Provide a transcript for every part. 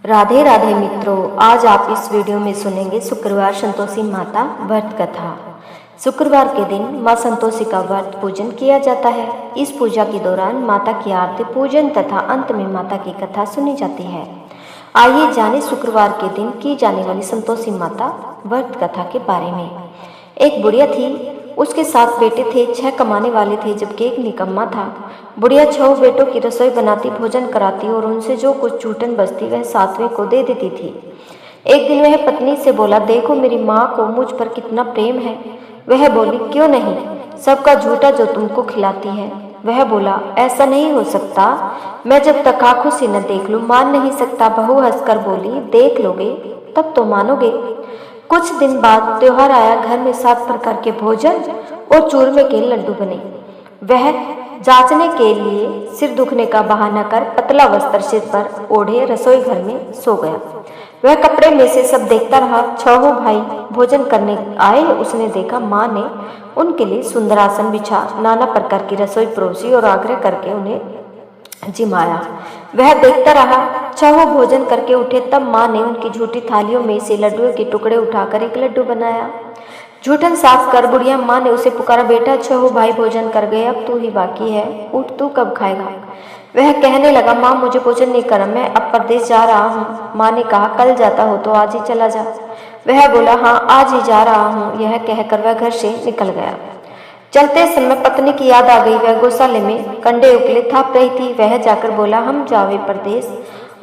राधे राधे मित्रों, आज आप इस वीडियो में सुनेंगे शुक्रवार संतोषी माता व्रत कथा। शुक्रवार के दिन माँ संतोषी का व्रत पूजन किया जाता है। इस पूजा के दौरान माता की आरती पूजन तथा अंत में माता की कथा सुनी जाती है। आइए जाने शुक्रवार के दिन की जाने वाली संतोषी माता व्रत कथा के बारे में। एक बुढ़िया थी, उसके 7 बेटे थे। 6 कमाने वाले थे जबकि एक निकम्मा था। बुढ़िया 6 बेटों की रसोई बनाती, भोजन कराती और उनसे जो कुछ छूटन बचती वह 7वें को दे देती थी। एक दिन वह पत्नी से बोला, देखो मेरी माँ को मुझ पर कितना प्रेम है। वह बोली, क्यों नहीं, सबका झूठा जो तुमको खिलाती है। वह बोला, ऐसा नहीं हो सकता, मैं जब तक आंखों से न देख लूं मान नहीं सकता। बहू हंसकर बोली, देख लोगे तब तो मानोगे। कुछ दिन बाद त्योहार आया। घर में 7 प्रकार के भोजन और चूरमे के लड्डू बने। वह जांचने के लिए सिर दुखने का बहाना कर पतला वस्त्र सिर पर ओढ़े रसोई घर में सो गया। वह कपड़े में से सब देखता रहा। 6 भाई भोजन करने आए। उसने देखा माँ ने उनके लिए सुंदर आसन बिछा, नाना प्रकार की रसोई परोसी और आग्रह करके उन्हें जिमाया। वह देखता रहा। 6 भोजन करके उठे तब माँ ने उनकी झूठी थालियों में से लड्डुओं के टुकड़े उठाकर एक लड्डू बनाया। झूठन साफ कर बुढ़िया माँ ने उसे पुकारा, बेटा 6 भाई भोजन कर गए, अब तू ही बाकी है, उठ, तू कब खाएगा। वह कहने लगा, माँ मुझे भोजन नहीं करना, मैं अब परदेश जा रहा हूँ। माँ ने कहा, कल जाता हो तो आज ही चला जा। वह बोला, हाँ आज ही जा रहा हूँ। यह कहकर वह घर से निकल गया। चलते समय पत्नी की याद आ गई। वह गौशाले में कंडे उकले थाप रही थी। वह जाकर बोला, हम जावे परदेश,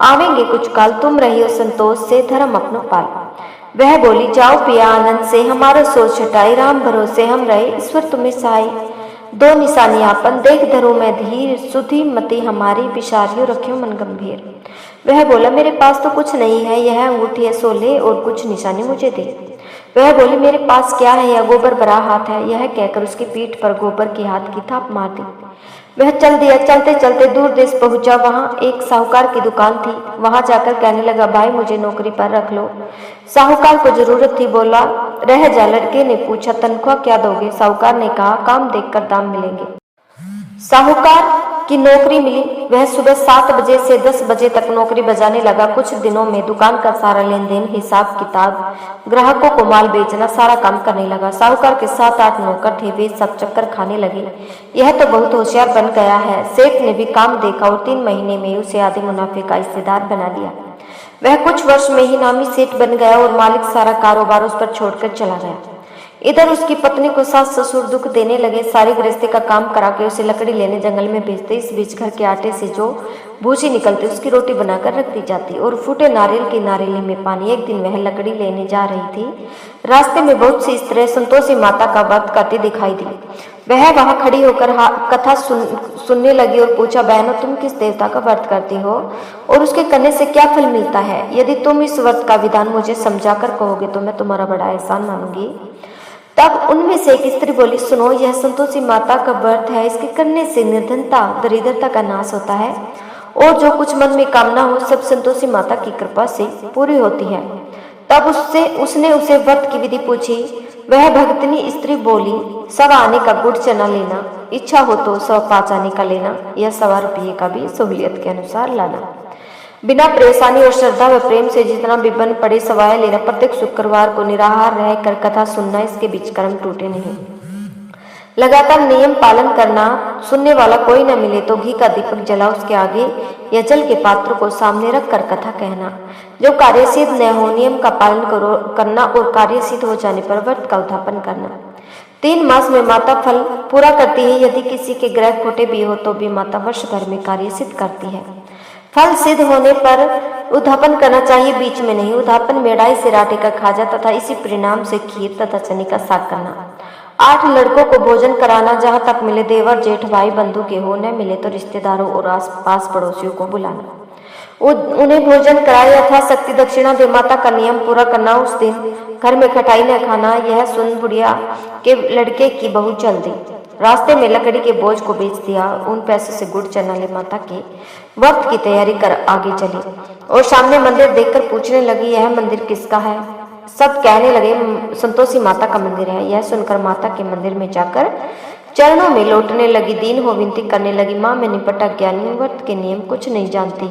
आवेंगे कुछ काल, तुम रहियो संतोष से, धर्म अपनो पाल। वह बोली, जाओ पिया आनंद से, हमारा सोच छटाई, राम भरोसे हम रहे, ईश्वर तुम्हें सहाय। 2 निशानी आपन देख धरो मैं धीर, सुधी मति हमारी, बिसारियो रखियो मन गंभीर। वह बोला, मेरे पास तो कुछ नहीं है, यह अंगूठी है सो ले और कुछ निशानी मुझे दे। वह बोली, मेरे पास क्या है, यह गोबर भरा हाथ है। यह कहकर उसकी पीठ पर गोबर के हाथ की थाप मार दी। वह चल दिया। चलते चलते दूर देश पहुंचा। वहां एक साहूकार की दुकान थी। वहां जाकर कहने लगा, भाई मुझे नौकरी पर रख लो। साहूकार को जरूरत थी, बोला रह जा। लड़के ने पूछा, तनख्वाह क्या दोगे। साहूकार ने कहा, काम देखकर दाम मिलेंगे। साहूकार की नौकरी मिली। वह सुबह 7 बजे से 10 बजे तक नौकरी बजाने लगा। कुछ दिनों में दुकान का सारा लेन देन, हिसाब किताब, ग्राहकों को माल बेचना, सारा काम करने लगा। साहूकार के 7-8 नौकर थे, वे सब चक्कर खाने लगे। यह तो बहुत होशियार बन गया है। सेठ ने भी काम देखा और 3 महीने में उसे आधे मुनाफे का हिस्सेदार बना लिया। वह कुछ वर्ष में ही नामी सेठ बन गया और मालिक सारा कारोबार उस पर छोड़कर चला गया। इधर उसकी पत्नी को सास ससुर दुख देने लगे। सारी गृहस्थी का काम करा के उसे लकड़ी लेने जंगल में भेजते। इस बीच घर के आटे से जो भूसी निकलती उसकी रोटी बनाकर रख दी जाती और फूटे नारियल की नारियली में पानी। एक दिन वह लकड़ी लेने जा रही थी। रास्ते में बहुत सी स्त्रियां संतोषी माता का व्रत करती दिखाई दी। वह वहां खड़ी होकर कथा सुनने लगी और पूछा, बहनों तुम किस देवता का व्रत करती हो और उसके करने से क्या फल मिलता है। यदि तुम इस व्रत का विधान मुझे समझाकर कहोगे तो मैं तुम्हारा बड़ा एहसान मानूंगी। तब उनमें से एक स्त्री बोली, सुनो, यह संतोषी माता का व्रत है। इसके करने से निर्धनता, दरिद्रता का नाश होता है और जो कुछ मन में कामना हो सब संतोषी माता की कृपा से पूरी होती है। तब उसने उसे व्रत की विधि पूछी। वह भक्तनी स्त्री बोली, 1.25 आने का गुड़ चना लेना, इच्छा हो तो 1.25 आने का लेना, या 1.25 रुपये का भी सहूलियत के अनुसार लाना। बिना परेशानी और श्रद्धा व प्रेम से जितना विपन्न पड़े सवाया लेना। प्रत्येक शुक्रवार को निराहार रहकर कथा सुनना, इसके बीच कर्म टूटे नहीं। लगातार नियम पालन करना। सुनने वाला कोई न मिले तो घी का दीपक जला उसके आगे या जल के पात्र को सामने रख कर कथा कहना। जो कार्यसिद्ध न हो नियम का पालन करना और कार्यसिद्ध हो जाने पर व्रत का उद्यापन करना। 3 मास में माता फल पूरा करती है। यदि किसी के ग्रह खोटे भी हो तो भी माता वर्ष भर में कार्य सिद्ध करती है। फल सिद्ध होने पर उद्यापन करना चाहिए, बीच में नहीं। उद्यापन मेढ़ाई से राटे का खाजा तथा इसी परिणाम से खीर तथा चने का साग करना। 8 लड़कों को भोजन कराना, जहाँ तक मिले देवर जेठ भाई बंधु के हो, न मिले तो रिश्तेदारों और आस पास पड़ोसियों को बुलाना। उन्हें भोजन कराए, यथाशक्ति दक्षिणा दे। माता का नियम पूरा करना। उस दिन घर में खटाई न खाना। यह सुन बुढ़िया के लड़के की बहू चल दी। रास्ते में लकड़ी के बोझ को बेच दिया। उन पैसों से गुड़ चना ले माता के व्रत की तैयारी कर आगे चली और सामने मंदिर देखकर पूछने लगी, यह मंदिर किसका है। सब कहने लगे, संतोषी माता का मंदिर है। यह सुनकर माता के मंदिर में जाकर चरणों में लौटने लगी। दीन हो विनती करने लगी, माँ मैं निपटा ज्ञानी, व्रत के नियम कुछ नहीं जानती।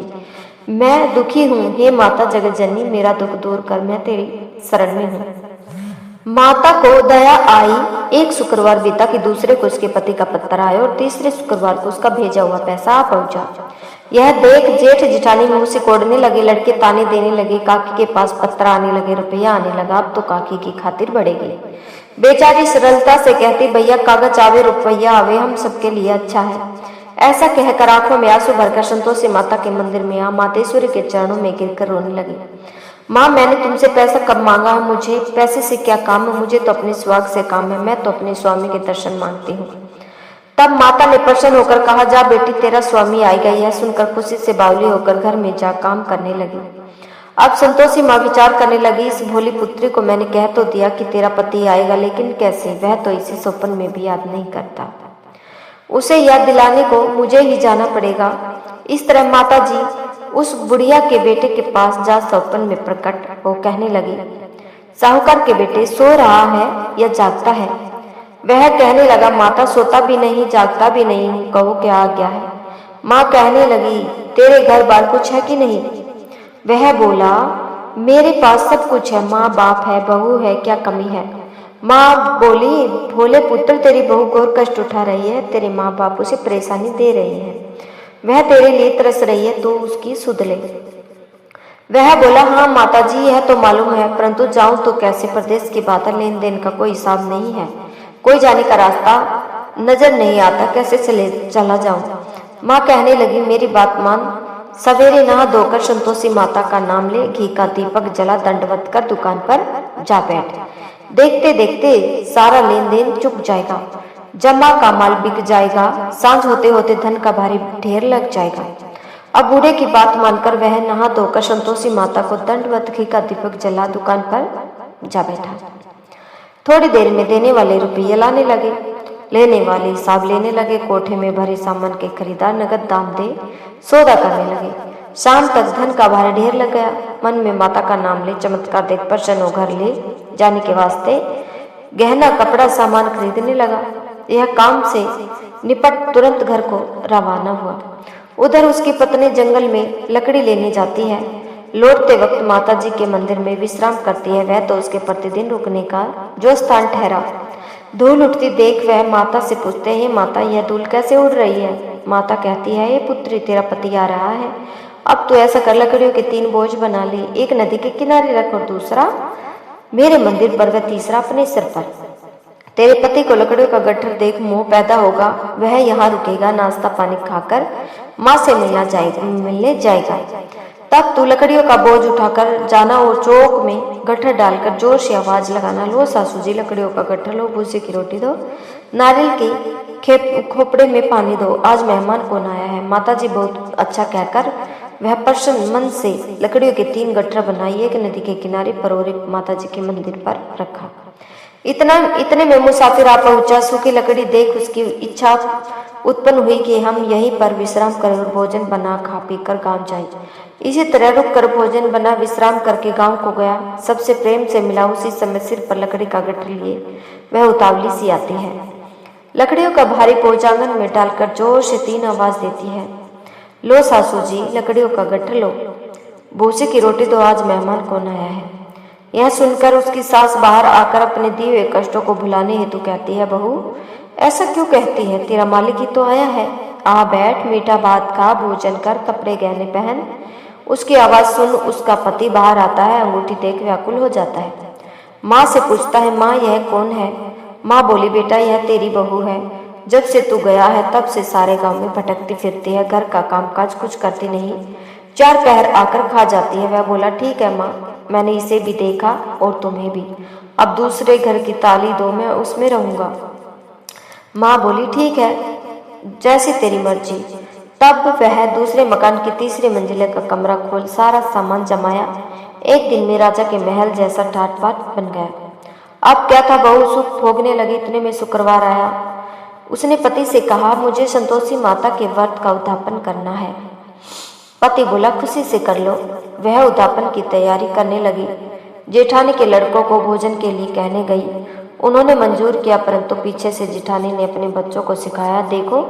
मैं दुखी हूँ, हे माता जगत जननी, मेरा दुख दूर कर, मैं तेरी शरण में हूँ। माता को दया आई। एक शुक्रवार बीता कि दूसरे को उसके पति का पत्र आया और तीसरे शुक्रवार को उसका भेजा हुआ पैसा आ पहुंचा। यह देख जेठ जिठानी मुंह से कोड़ने लगे, लड़के ताने देने लगे। काकी के पास पत्र आने लगे, रुपया आने लगा। अब तो काकी की खातिर बढ़ेगी। बेचारी सरलता से कहती, भैया कागज आवे रुपया आवे, हम सबके लिए अच्छा है। ऐसा कहकर आंखों में आंसू भरकर संतोषी माता के मंदिर में मातेश्वरी के चरणों में गिरकर रोने लगी। माँ, मैंने तुमसे पैसा कब मांगा है? मुझे पैसे से क्या काम है? मुझे तो अपने स्वाग से काम है। मैं तो अपने स्वामी के दर्शन मांगती हूँ। तब माता ने प्रसन्न होकर कहा, जा बेटी, तेरा स्वामी आएगा। यह सुनकर खुशी से बावली होकर घर में जा काम करने लगी। अब संतोषी माँ विचार करने लगी, इस भोली पुत्री को मैंने कह तो दिया कि तेरा पति आएगा, लेकिन कैसे? वह तो इसे सपन में भी याद नहीं करता। उसे याद दिलाने को मुझे ही जाना पड़ेगा। इस तरह माता जी उस बुढ़िया के बेटे के पास जा सपन में प्रकट हो कहने लगी, साहूकार के बेटे, सो रहा है या जागता है? वह कहने लगा, माता सोता भी नहीं जागता भी नहीं हूँ, कहो क्या आज्ञा है? माँ कहने लगी, तेरे घर बार कुछ है कि नहीं? वह बोला, मेरे पास सब कुछ है माँ, बाप है, बहू है, क्या कमी है? माँ बोली, भोले पुत्र, तेरी बहू घोर कष्ट उठा रही है, तेरे माँ बाप उसे परेशानी दे रही है, वह तेरे लिए तरस रही है, तो उसकी सुध ले। वह बोला, हाँ माता जी, यह तो मालूम है, परंतु जाऊं तो कैसे? प्रदेश की बात है, लेन देन का कोई हिसाब नहीं है, कोई जाने का रास्ता नजर नहीं आता, कैसे चला जाऊं? माँ कहने लगी, मेरी बात मान, सवेरे नहा धोकर संतोषी माता का नाम ले, घी का दीपक जला, दंडवत कर दुकान पर जा बैठ। देखते देखते सारा लेन देन चुक जाएगा, जमा का माल बिक जाएगा, सांझ होते होते धन का भारी ढेर लग जाएगा। अब बूढ़े की बात मानकर वह नहा धोकर संतोषी माता को दंडवत घी का दीपक जला दुकान पर जा बैठा। थोड़ी देर में देने वाले रुपये लाने लगे, लेने वाले हिसाब लेने लगे। कोठे में भरे सामान के खरीदार नगद दाम दे सौदा करने लगे। शाम तक धन का भारी ढेर लग गया। मन में माता का नाम ले, चमत्कार देख प्रसन्न हो घर ले जाने के वास्ते गहना कपड़ा सामान खरीदने लगा। यह काम से निपट तुरंत घर को रवाना हुआ। उधर उसकी पत्नी जंगल में लकड़ी लेने जाती है। लौटते वक्त माता जी के मंदिर में विश्राम करती है। वह तो उसके प्रतिदिन रुकने का जो स्थान ठहरा। धूल उठती देख वह माता से पूछते हैं, माता, यह धूल कैसे उड़ रही है? माता कहती है, ये पुत्री, तेरा पति आ रहा है। अब तो ऐसा कर, लकड़ियों के 3 बोझ बना ले, एक नदी के किनारे रख और दूसरा मेरे मंदिर पर, वह तीसरा अपने सिर पर। तेरे पति को लकड़ियों का गट्ठर देख मोह पैदा होगा, वह यहाँ रुकेगा, नाश्ता पानी खाकर माँ से मिलने जाएगा। तब तू लकड़ियों का बोझ उठाकर जाना और चौक में गट्ठर डालकर जोर से आवाज लगाना, लो सासू जी लकड़ियों का गट्ठर लो, भूसे की रोटी दो, नारियल के खोपड़े में पानी दो, आज मेहमान कौन आया है? माता जी बहुत अच्छा कहकर वह प्रसन्न मन से लकड़ियों के 3 गट्ठर बनाई, एक नदी के किनारे परोरे माता जी के मंदिर पर रखा। इतने में मुसाफिर आ पहुंचा। सूखी लकड़ी देख उसकी इच्छा उत्पन्न हुई कि हम यहीं पर विश्राम करें और भोजन बना खा पी कर गाँव जाए। इसी तरह रुक कर भोजन बना विश्राम करके गांव को गया। सबसे प्रेम से मिला। उसी समय सिर पर लकड़ी का गट्ठर लिए वह उतावली सी आती है। लकड़ियों का भारी बोझ आंगन में डालकर जोर से 3 आवाज देती है, लो सासू जी लकड़ियों का गट्ठर लो, भूसे की रोटी दो, आज मेहमान कौन आया है? यह सुनकर उसकी सास बाहर आकर अपने दिए हुए कष्टों को भुलाने हेतु कहती है, बहू ऐसा क्यों कहती है? तेरा मालिक ही तो आया है, आ बैठ, मीठा भात खा, भोजन कर, कपड़े गहने पहन। उसकी आवाज सुन उसका पति बाहर आता है। अंगूठी देख व्याकुल हो जाता है। माँ से पूछता है, माँ यह कौन है? माँ बोली, बेटा यह तेरी बहू है। जब से तू गया है तब से सारे गांव में भटकती फिरती है, घर का कामकाज कुछ करती नहीं, 4 पहर आकर खा जाती है। वह बोला, ठीक है माँ, मैंने इसे भी देखा और तुम्हें भी। अब दूसरे घर की ताली दो, मैं उसमें रहूंगा। माँ बोली, ठीक है, जैसी तेरी मर्जी। तब वह दूसरे मकान की 3री मंजिले का कमरा खोल सारा सामान जमाया। एक दिन में राजा के महल जैसा ठाट बाट बन गया। अब क्या था, बहू सुख भोगने लगी। इतने में शुक्रवार आया। उसने पति से कहा, मुझे संतोषी माता के व्रत का उद्यापन करना है। पति बोला, खुशी से कर लो। वह उद्यापन की तैयारी करने लगी। जेठानी के लड़कों को भोजन के लिए कहने गई। उन्होंने मंजूर किया, परंतु पीछे से जेठानी ने अपने बच्चों को सिखाया, देखो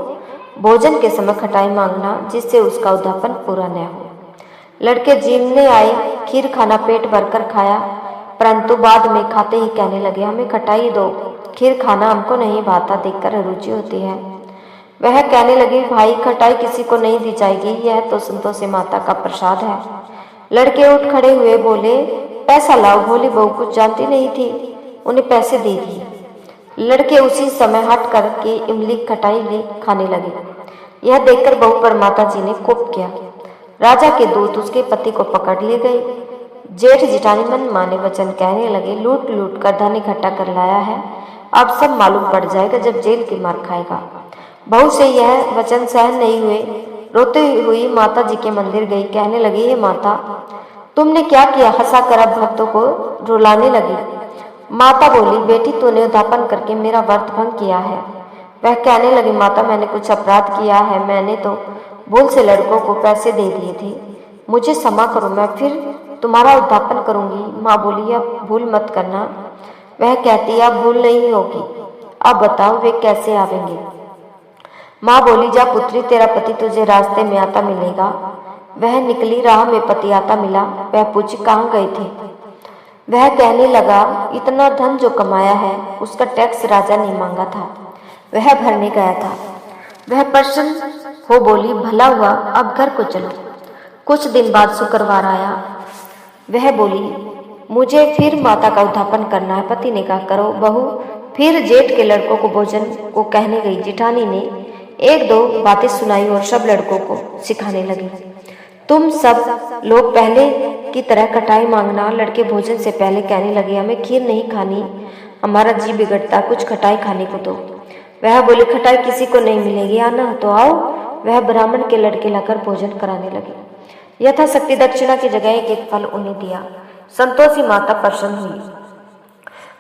भोजन के समय खटाई मांगना, जिससे उसका उद्यापन पूरा न हो। लड़के जीमने आए, खीर खाना पेट भरकर खाया, परंतु बाद में खाते ही कहने लगे, हमें खटाई दो, खीर खाना हमको नहीं भाता, देखकर अरुचि होती है। वह कहने लगी, भाई खटाई किसी को नहीं दी जाएगी, यह तो संतोषी माता का प्रसाद है। लड़के उठ खड़े हुए बोले, पैसा लाओ, भोली बहू कुछ जानती नहीं थी, उन्हें पैसे दे दिए। लड़के उसी समय हट कर के इमली खटाई ले खाने लगे। यह देखकर बहू पर माता जी ने कोप किया। राजा के दूत उसके पति को पकड़ ले गए। जेठ जिठानी मन माने वचन कहने लगे, लूट लूट कर धन इकट्ठा कर लाया है, अब सब मालूम पड़ जाएगा जब जेल की मार खाएगा। बहू से यह वचन सहन नहीं हुए, रोती हुई माता जी के मंदिर गई, कहने लगी, हे माता तुमने क्या किया? हंसा कर अब भक्तों को रुलाने लगी। माता बोली, बेटी तूने उद्यापन करके मेरा व्रत भंग किया है। वह कहने लगी, माता मैंने कुछ अपराध किया है, मैंने तो भूल से लड़कों को पैसे दे दिए थे, मुझे क्षमा करो, मैं फिर तुम्हारा उद्यापन करूंगी। माँ बोली, अब भूल मत करना। वह कहती, अब भूल नहीं होगी, अब बताओ वे कैसे आवेंगे? माँ बोली, जा पुत्री, तेरा पति तुझे रास्ते में आता मिलेगा। वह निकली, राह में पति आता मिला। वह पूछी, कहाँ गए थे? वह कहने लगा, इतना धन जो कमाया है उसका टैक्स राजा ने मांगा था, वह भरने गया था। वह प्रसन्न हो बोली, भला हुआ, अब घर को चलो। कुछ दिन बाद शुक्रवार आया। वह बोली, मुझे फिर माता का उद्यापन करना है। पति ने कहा, करो बहू। फिर जेठ के लड़कों को भोजन को कहने गई। जिठानी ने एक दो बातें सुनाई और सब लड़कों को सिखाने लगी। तुम सब लोग पहले की तरह खटाई मांगना। लड़के भोजन से पहले कहने लगे, हमें खीर नहीं खानी, हमारा जी बिगड़ता, कुछ खटाई खाने को दो। वह बोली, खटाई किसी को नहीं मिलेगी, आना तो आओ। वह ब्राह्मण के लड़के लाकर भोजन कराने लगे। यथाशक्ति दक्षिणा की जगह एक फल उन्हें दिया। संतोषी माता प्रसन्न हुई।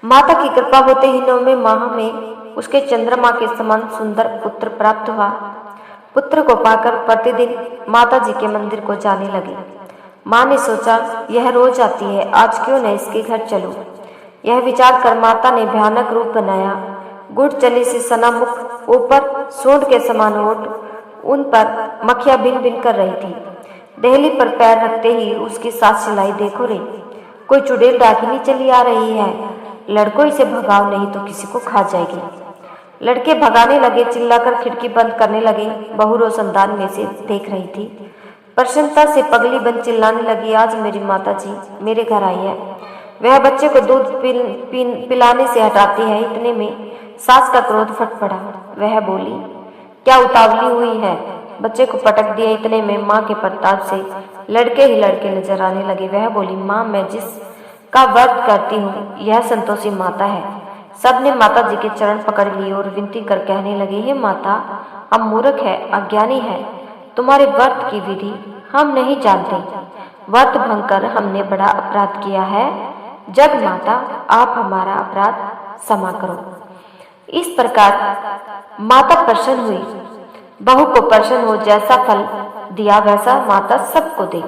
माता की कृपा होते ही 9वें माह में उसके चंद्रमा के समान सुंदर पुत्र प्राप्त हुआ। पुत्र को पाकर प्रतिदिन माता जी के मंदिर को जाने लगे। माँ ने सोचा, यह रोज आती है, आज क्यों न इसके घर चलो। यह विचार कर माता ने भयानक रूप बनाया। गुड़ चली से सना मुख, ऊपर सूंड के समान होठ, उन पर मक्खियां भिन भिन कर रही थी। देहली पर पैर रखते ही उसकी सास चिल्लाई, देखो रे, कोई चुड़ैल डाकिनी चली आ रही है, लड़कों इसे भगाओ नहीं तो किसी को खा जाएगी। लड़के भगाने लगे, चिल्लाकर खिड़की बंद करने लगे। बहू रोशनदान में से देख रही थी। प्रसन्नता से पगली बन चिल्लाने लगी, आज मेरी माता जी मेरे घर आई है। वह बच्चे को दूध पिलाने से हटाती है। इतने में सास का क्रोध फट पड़ा। वह बोली, क्या उतावली हुई है? बच्चे को पटक दिया। इतने में माँ के प्रताप से लड़के ही लड़के नजर आने लगे। वह बोली, माँ मैं जिसका व्रत करती हूँ यह संतोषी माता है। सबने माता जी के चरण पकड़ लिए और विनती कर कहने लगे, हे माता, हम मूर्ख है, अज्ञानी है, तुम्हारे व्रत की विधि हम नहीं जानते। व्रत भंग कर हमने बड़ा अपराध किया है। जग माता, आप हमारा अपराध क्षमा करो। इस प्रकार माता प्रसन्न हुई। बहू को प्रसन्न हो, जैसा फल दिया वैसा माता सबको दे,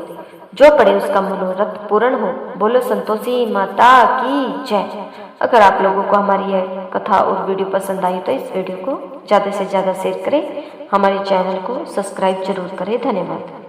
जो पड़े उसका मनोरथ पूर्ण हो। बोलो संतोषी माता की जय। अगर आप लोगों को हमारी यह कथा और वीडियो पसंद आई तो इस वीडियो को ज़्यादा से ज़्यादा शेयर करें, हमारे चैनल को सब्सक्राइब जरूर करें। धन्यवाद।